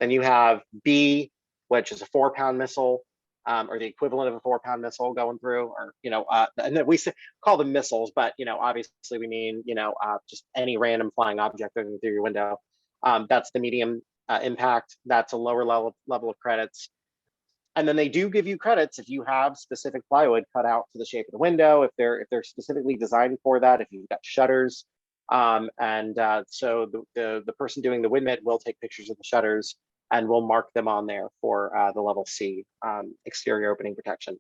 Speaker 1: Then you have B, which is a 4-pound missile, or the equivalent of a 4-pound missile going through, or, and then we call them missiles, but, obviously we mean, just any random flying object going through your window. That's the medium impact. That's a lower level of credits. And then they do give you credits if you have specific plywood cut out to the shape of the window, if they're specifically designed for that, if you've got shutters. So the person doing the wind mitt will take pictures of the shutters and we'll mark them on there for the level C, exterior opening protection.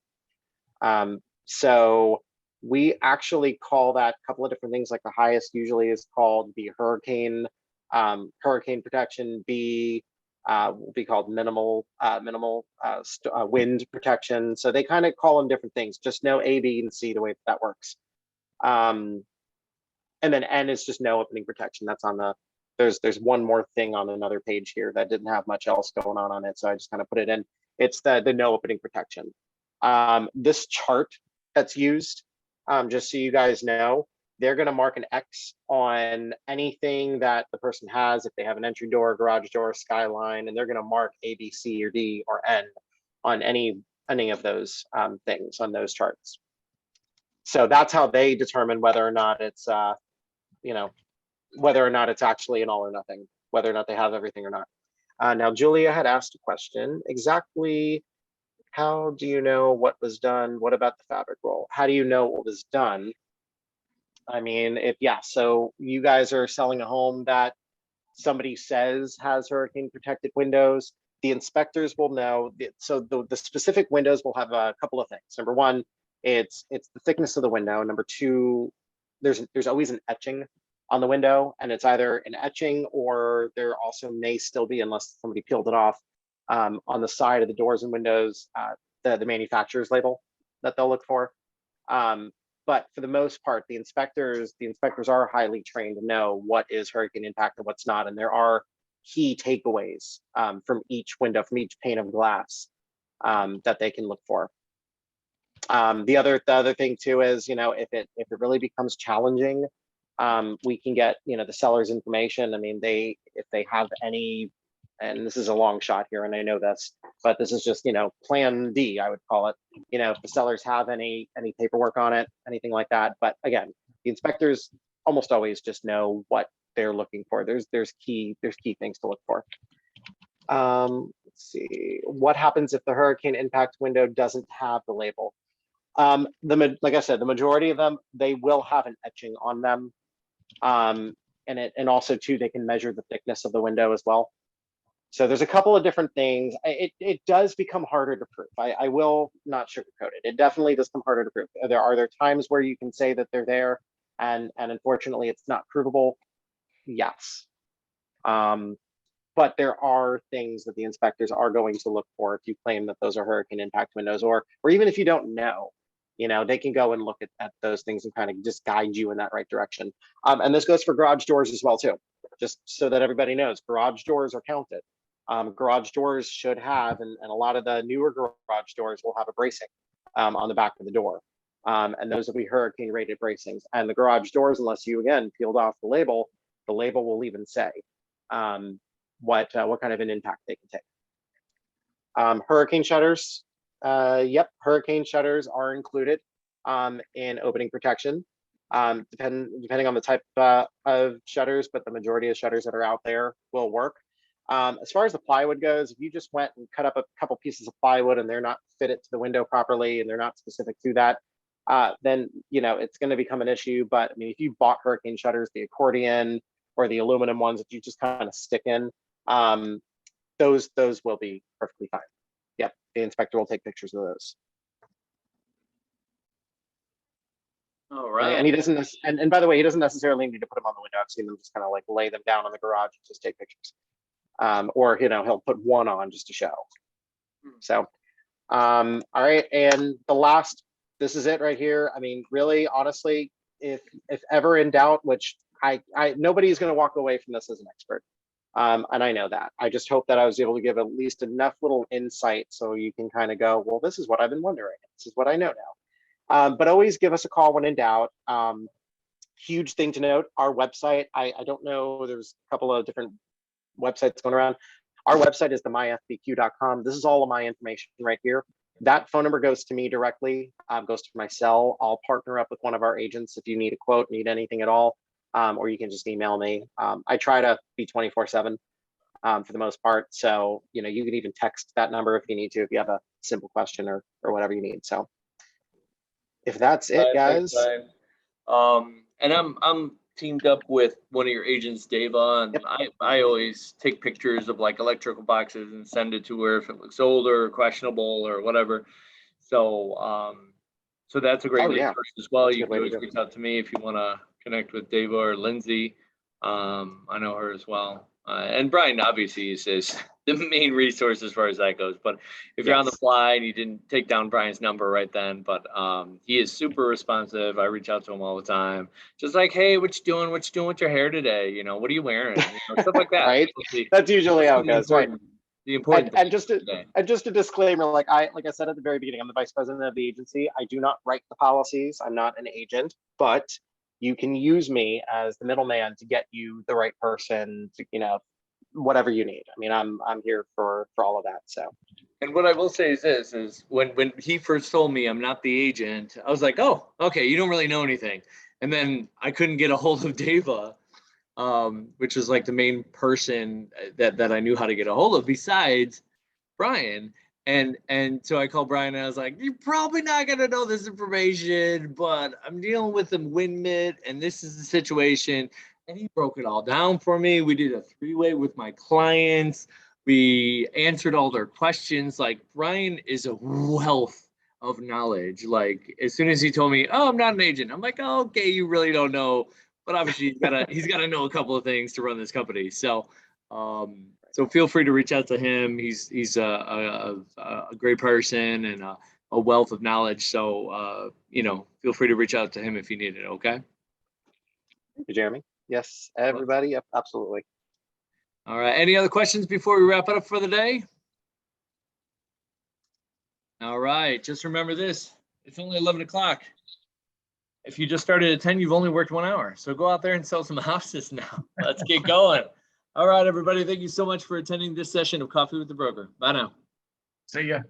Speaker 1: So we actually call that a couple of different things. Like the highest usually is called the hurricane protection. B will be called minimal wind protection. So they kind of call them different things. Just know A, B, and C the way that works. And then N is just no opening protection. That's on the, there's one more thing on another page here that didn't have much else going on it. So I just kind of put it in. It's the no opening protection. This chart that's used, just so you guys know, they're going to mark an X on anything that the person has. If they have an entry door, garage door, skyline, and they're going to mark A, B, C, or D, or N on any of those things on those charts. So that's how they determine whether or not it's, whether or not it's actually an all or nothing, whether or not they have everything or not. Now, Julia had asked a question. Exactly how do you know what was done? What about the fabric roll? How do you know what was done? I mean, so you guys are selling a home that somebody says has hurricane protected windows, the inspectors will know. So the specific windows will have a couple of things. Number one, it's the thickness of the window. Number two, there's always an etching on the window, and it's either an etching or there also may still be, unless somebody peeled it off, on the side of the doors and windows, the manufacturer's label that they'll look for. But for the most part, the inspectors are highly trained to know what is hurricane impact and what's not. And there are key takeaways from each window, from each pane of glass that they can look for. The other thing too is, if it really becomes challenging, we can get, the seller's information. I mean, if they have any, and this is a long shot here, and I know this, but this is just, plan D, I would call it. If the sellers have any paperwork on it, anything like that. But again, the inspectors almost always just know what they're looking for. There's key things to look for. Let's see, what happens if the hurricane impact window doesn't have the label? Like I said, the majority of them, they will have an etching on them. And also too, they can measure the thickness of the window as well. So there's a couple of different things. It does become harder to prove. I will not sugarcoat it. It definitely does become harder to prove. Are there times where you can say that they're there, and unfortunately it's not provable? Yes. But there are things that the inspectors are going to look for if you claim that those are hurricane impact windows, or even if you don't know, they can go and look at those things and kind of just guide you in that right direction. And this goes for garage doors as well too, just so that everybody knows, garage doors are counted. Garage doors should have, and a lot of the newer garage doors will have a bracing on the back of the door. And those will be hurricane rated bracings. And the garage doors, unless you, again, peeled off the label will even say what kind of an impact they can take. Hurricane shutters. Yep, hurricane shutters are included in opening protection, depending on the type of shutters, but the majority of shutters that are out there will work. As far as the plywood goes, if you just went and cut up a couple pieces of plywood and they're not fitted to the window properly and they're not specific to that, then it's going to become an issue. But I mean, if you bought hurricane shutters, the accordion or the aluminum ones that you just kind of stick in, those will be perfectly fine. Yep, the inspector will take pictures of those.
Speaker 3: All
Speaker 1: Right.
Speaker 3: right.
Speaker 1: And he doesn't, and by the way, he doesn't necessarily need to put them on the window. I've seen them just kind of like lay them down in the garage and just take pictures. Or, you know, he'll put one on just to show. So, all right. And the last, this is it right here. I mean, really, honestly, if ever in doubt, which nobody is going to walk away from this as an expert. And I know that. I just hope that I was able to give at least enough little insight so you can kind of go, well, this is what I've been wondering. This is what I know now. But always give us a call when in doubt. Huge thing to note, our website, I don't know, there's a couple of different websites going around. Our website is the myfbq.com. This is all of my information right here. That phone number goes to me directly, goes to my cell. I'll partner up with one of our agents if you need a quote, need anything at all, or you can just email me. I try to be 24/7 for the most part. So, you know, you can even text that number if you need to, if you have a simple question or whatever you need. So if that's it, guys.
Speaker 3: Thanks, Brian. And I'm teamed up with one of your agents, Deva, and
Speaker 1: Yep.
Speaker 3: I always take pictures of like electrical boxes and send it to her if it looks old or questionable or whatever. So so that's a great
Speaker 1: Oh, yeah.
Speaker 3: resource as well.
Speaker 1: That's a
Speaker 3: You
Speaker 1: good
Speaker 3: can
Speaker 1: way to
Speaker 3: always
Speaker 1: do it.
Speaker 3: reach out to me if you want to connect with Deva or Lindsay. I know her as well. And Brian obviously is the main resource as far as that goes. But if you're on the
Speaker 1: Yes.
Speaker 3: fly and you didn't take down Brian's number right then, but he is super responsive. I reach out to him all the time. Just like, hey, what you doing? What you doing with your hair today? You know, what are you wearing? You know, stuff like that.
Speaker 1: Right?
Speaker 3: The-
Speaker 1: That's usually how it
Speaker 3: the
Speaker 1: goes, right?
Speaker 3: The important
Speaker 1: And
Speaker 3: thing
Speaker 1: just to,
Speaker 3: today.
Speaker 1: and just a disclaimer, like I said at the very beginning, I'm the vice president of the agency. I do not write the policies. I'm not an agent, but you can use me as the middleman to get you the right person to, you know, whatever you need. I mean, I'm here for all of that. So
Speaker 3: And what I will say is this, is when he first told me I'm not the agent, I was like, oh, okay, you don't really know anything. And then I couldn't get a hold of Deva, which was like the main person that I knew how to get a hold of besides Brian. And so I called Brian and I was like, you're probably not gonna know this information, but I'm dealing with them WinMit and this is the situation. And he broke it all down for me. We did a three-way with my clients. We answered all their questions. Like Brian is a wealth of knowledge. Like as soon as he told me, oh, I'm not an agent, I'm like, oh, okay, you really don't know. But obviously he's gotta know a couple of things to run this company. So so feel free to reach out to him. He's a great person and a wealth of knowledge. So you know, feel free to reach out to him if you need it. Okay.
Speaker 1: thank you, Jeremy. Yes, everybody. Yep, absolutely.
Speaker 3: All right. Any other questions before we wrap it up for the day? All right. Just remember this. It's only 11 o'clock. If you just started at 10, you've only worked 1 hour. So go out there and sell some houses now. Let's get going. All right, everybody. Thank you so much for attending this session of Coffee with the Broker. Bye now.
Speaker 4: See ya.